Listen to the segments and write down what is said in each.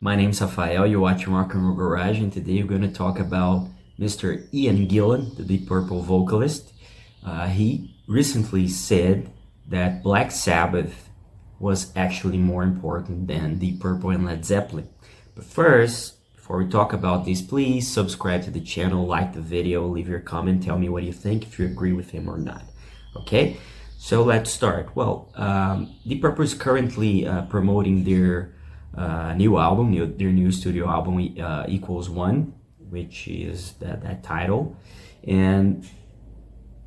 My name's Rafael, you're watching Rock and Roll Garage, and today we're going to talk about Mr. Ian Gillan, the Deep Purple vocalist. He recently said that Black Sabbath was actually more important than Deep Purple and Led Zeppelin. But first, before we talk about this, please subscribe to the channel, like the video, leave your comment, tell me what you think, if you agree with him or not. Okay, so let's start. Well, Deep Purple is currently promoting their new album, their new studio album, Equals One, which is that title. And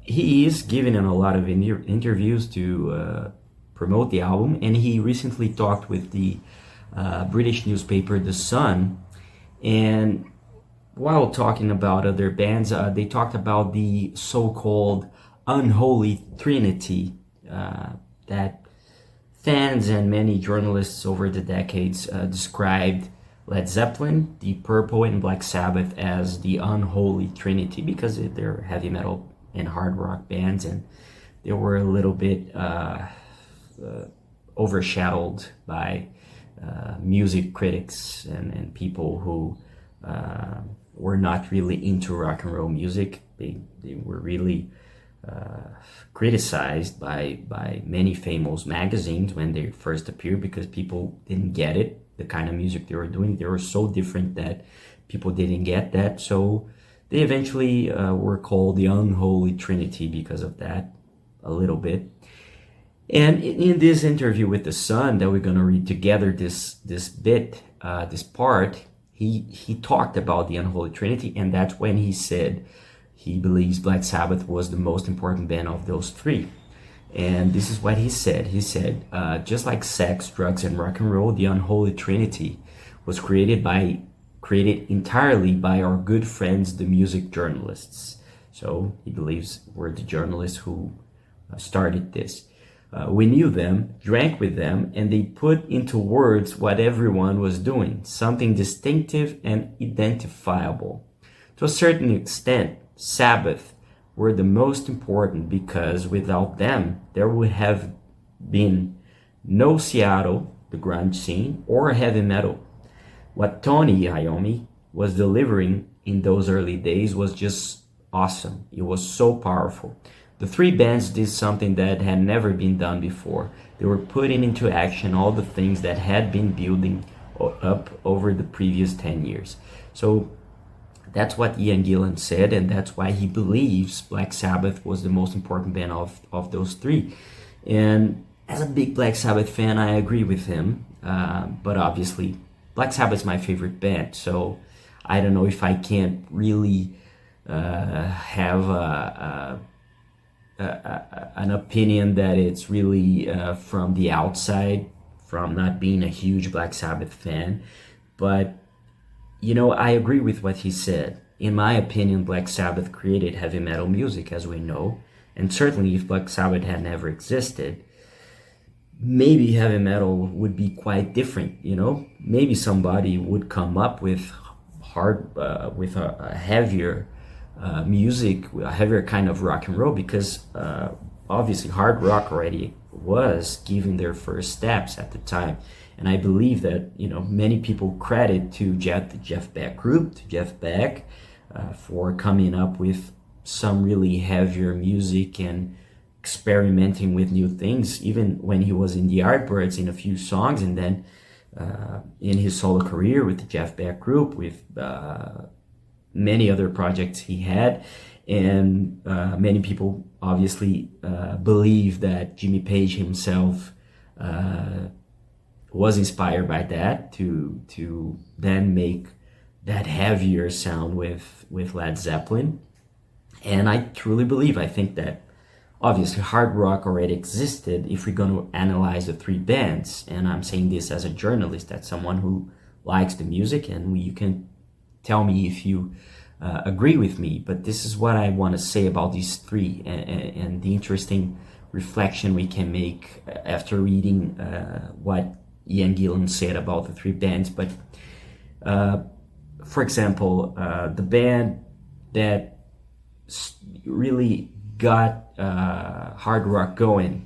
he is giving a lot of interviews to promote the album. And he recently talked with the British newspaper The Sun. And while talking about other bands, they talked about the so-called unholy trinity that fans and many journalists over the decades described Led Zeppelin, Deep Purple, and Black Sabbath as the unholy trinity because they're heavy metal and hard rock bands, and they were a little bit overshadowed by music critics and people who were not really into rock and roll music. They were really criticized by many famous magazines when they first appeared because people didn't get it, the kind of music they were doing. They were so different that people didn't get that. So they eventually were called the unholy trinity because of that, a little bit. And in this interview with The Sun that we're going to read together, this part, he talked about the unholy trinity, and that's when he said he believes Black Sabbath was the most important band of those three. And this is what he said. He said, just like sex, drugs, and rock and roll, the unholy trinity was created entirely by our good friends, the music journalists. So he believes we're the journalists who started this. We knew them, drank with them, and they put into words what everyone was doing, something distinctive and identifiable. To a certain extent, Sabbath were the most important because without them, there would have been no Seattle, the grunge scene, or heavy metal. What Tony Iommi was delivering in those early days was just awesome. It was so powerful. The three bands did something that had never been done before. They were putting into action all the things that had been building up over the previous 10 years. So that's what Ian Gillan said, and that's why he believes Black Sabbath was the most important band of those three. And as a big Black Sabbath fan, I agree with him, but obviously Black Sabbath is my favorite band, so I don't know if I can't really have an opinion that it's really from the outside, from not being a huge Black Sabbath fan. But I agree with what he said. In my opinion, Black Sabbath created heavy metal music, as we know. And certainly if Black Sabbath had never existed, maybe heavy metal would be quite different, Maybe somebody would come up with with a heavier music, a heavier kind of rock and roll, because obviously hard rock already was giving their first steps at the time. And I believe that, many people credit to the Jeff Beck group, to Jeff Beck, for coming up with some really heavier music and experimenting with new things, even when he was in the Yardbirds in a few songs, and then in his solo career with the Jeff Beck group, with many other projects he had. And many people obviously believe that Jimmy Page himself was inspired by that to then make that heavier sound with Led Zeppelin. And I truly believe, I think that obviously hard rock already existed if we're going to analyze the three bands. And I'm saying this as a journalist, as someone who likes the music, and you can tell me if you agree with me. But this is what I want to say about these three, and the interesting reflection we can make after reading what Ian Gillan said about the three bands. But for example, the band that really got hard rock going,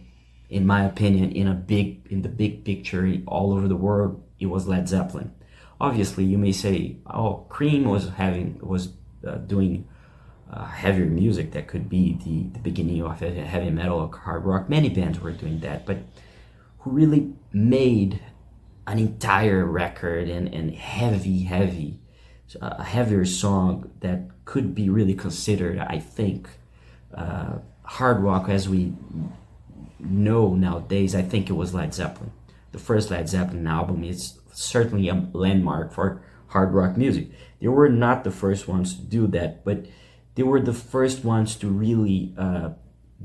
in my opinion, in the big picture all over the world, it was Led Zeppelin. obviously you may say, oh, Cream was doing heavier music. That could be the beginning of heavy metal or hard rock. Many bands were doing that, but who really made an entire record and a heavier song that could be really considered, I think, hard rock as we know nowadays. I think it was Led Zeppelin. The first Led Zeppelin album is certainly a landmark for hard rock music. They were not the first ones to do that, but they were the first ones to really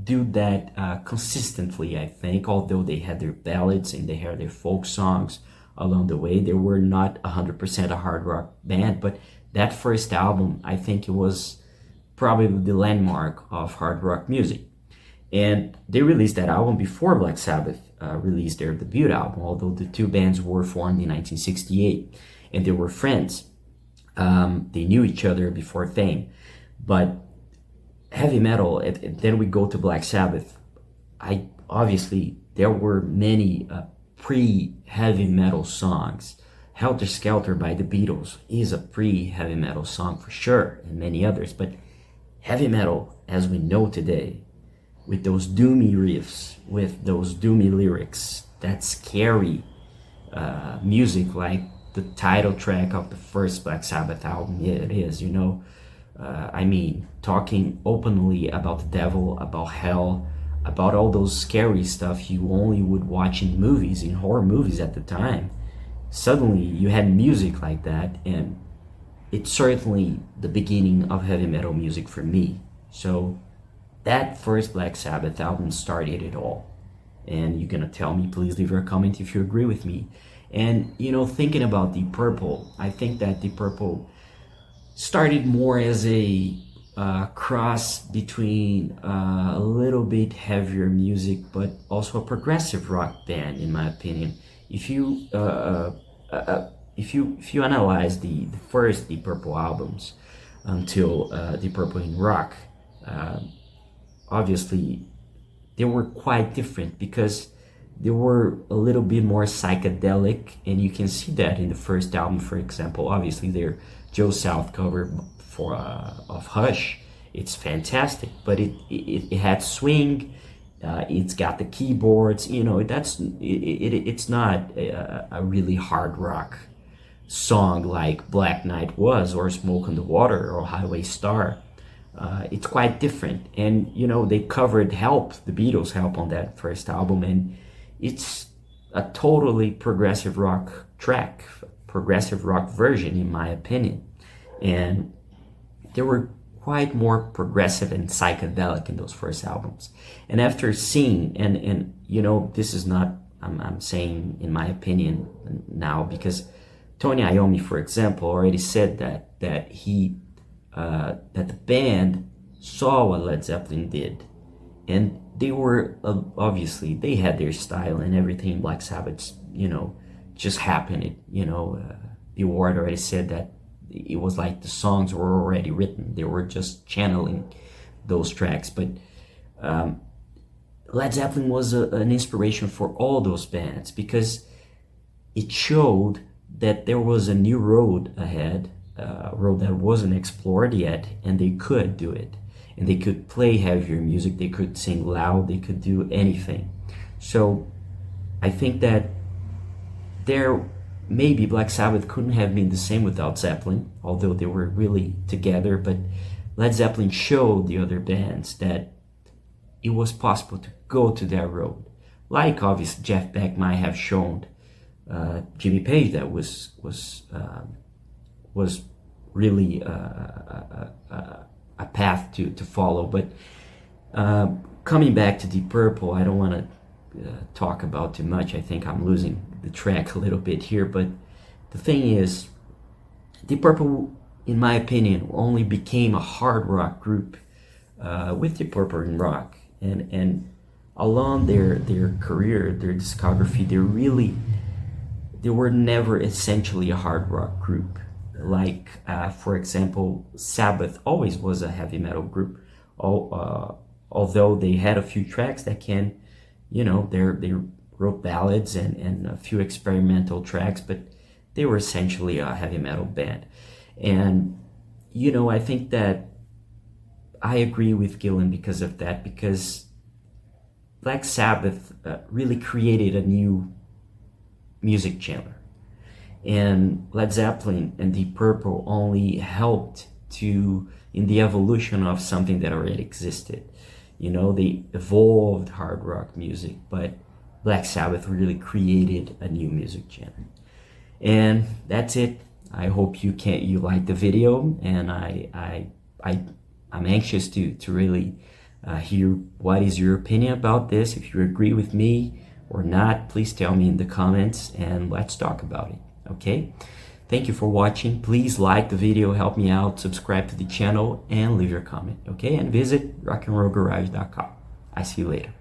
do that consistently, I think. Although they had their ballads and they had their folk songs along the way, they were not 100% a hard rock band, but that first album, I think it was probably the landmark of hard rock music. And they released that album before Black Sabbath released their debut album, although the two bands were formed in 1968 and they were friends. They knew each other before fame. But heavy metal, and then we go to Black Sabbath. Obviously there were many pre-heavy metal songs. Helter Skelter by the Beatles is a pre-heavy metal song for sure, and many others. But heavy metal, as we know today, with those doomy riffs, with those doomy lyrics, that scary music, like the title track of the first Black Sabbath album, yeah, it is, you know. I mean, talking openly about the devil, about hell, about all those scary stuff you only would watch in movies, in horror movies at the time. Suddenly you had music like that, and it's certainly the beginning of heavy metal music for me. So that first Black Sabbath album started it all. And you're gonna tell me, please leave your comment if you agree with me. And, you know, thinking about Deep Purple, I think that Deep Purple started more as a cross between a little bit heavier music, but also a progressive rock band, in my opinion. If you analyze the first Deep Purple albums until Deep Purple in Rock, obviously they were quite different because they were a little bit more psychedelic, and you can see that in the first album, for example. Obviously their Joe South cover for of Hush, it's fantastic, but it had swing, it's got the keyboards, you know. It's not a really hard rock song like Black Knight was, or Smoke on the Water, or Highway Star. It's quite different, and you know, they covered Help, the Beatles' Help, on that first album, and it's a totally progressive rock track, progressive rock version, in my opinion. And they were quite more progressive and psychedelic in those first albums. And after seeing, and you know, this is not, I'm saying in my opinion now, because Tony Iommi, for example, already said that the band saw what Led Zeppelin did, and they were obviously, they had their style and everything. Black Sabbath, you know, just happened. Bill Ward already said that it was like the songs were already written, they were just channeling those tracks. But Led Zeppelin was an inspiration for all those bands, because it showed that there was a new road ahead, a road that wasn't explored yet, and they could do it. And they could play heavier music, they could sing loud, they could do anything. So I think that maybe Black Sabbath couldn't have been the same without Zeppelin, although they were really together. But Led Zeppelin showed the other bands that it was possible to go to that road. Like obviously Jeff Beck might have shown Jimmy Page that was really a path to follow. But coming back to Deep Purple, I don't want to talk about too much. I think I'm losing the track a little bit here, but the thing is, Deep Purple, in my opinion, only became a hard rock group with Deep Purple in Rock, and along their career, their discography, they were never essentially a hard rock group. Like for example, Sabbath always was a heavy metal group, although they had a few tracks that can, you know, they wrote ballads and a few experimental tracks, but they were essentially a heavy metal band. And, you know, I think that I agree with Gillan because of that, because Black Sabbath really created a new music genre. And Led Zeppelin and Deep Purple only helped to in the evolution of something that already existed. You know, they evolved hard rock music, but Black Sabbath really created a new music genre. And that's it. I hope you like the video, and I'm anxious to really hear what is your opinion about this. If you agree with me or not, please tell me in the comments and let's talk about it. Okay? Thank you for watching. Please like the video, help me out, subscribe to the channel, and leave your comment. Okay? And visit rockandrollgarage.com. I see you later.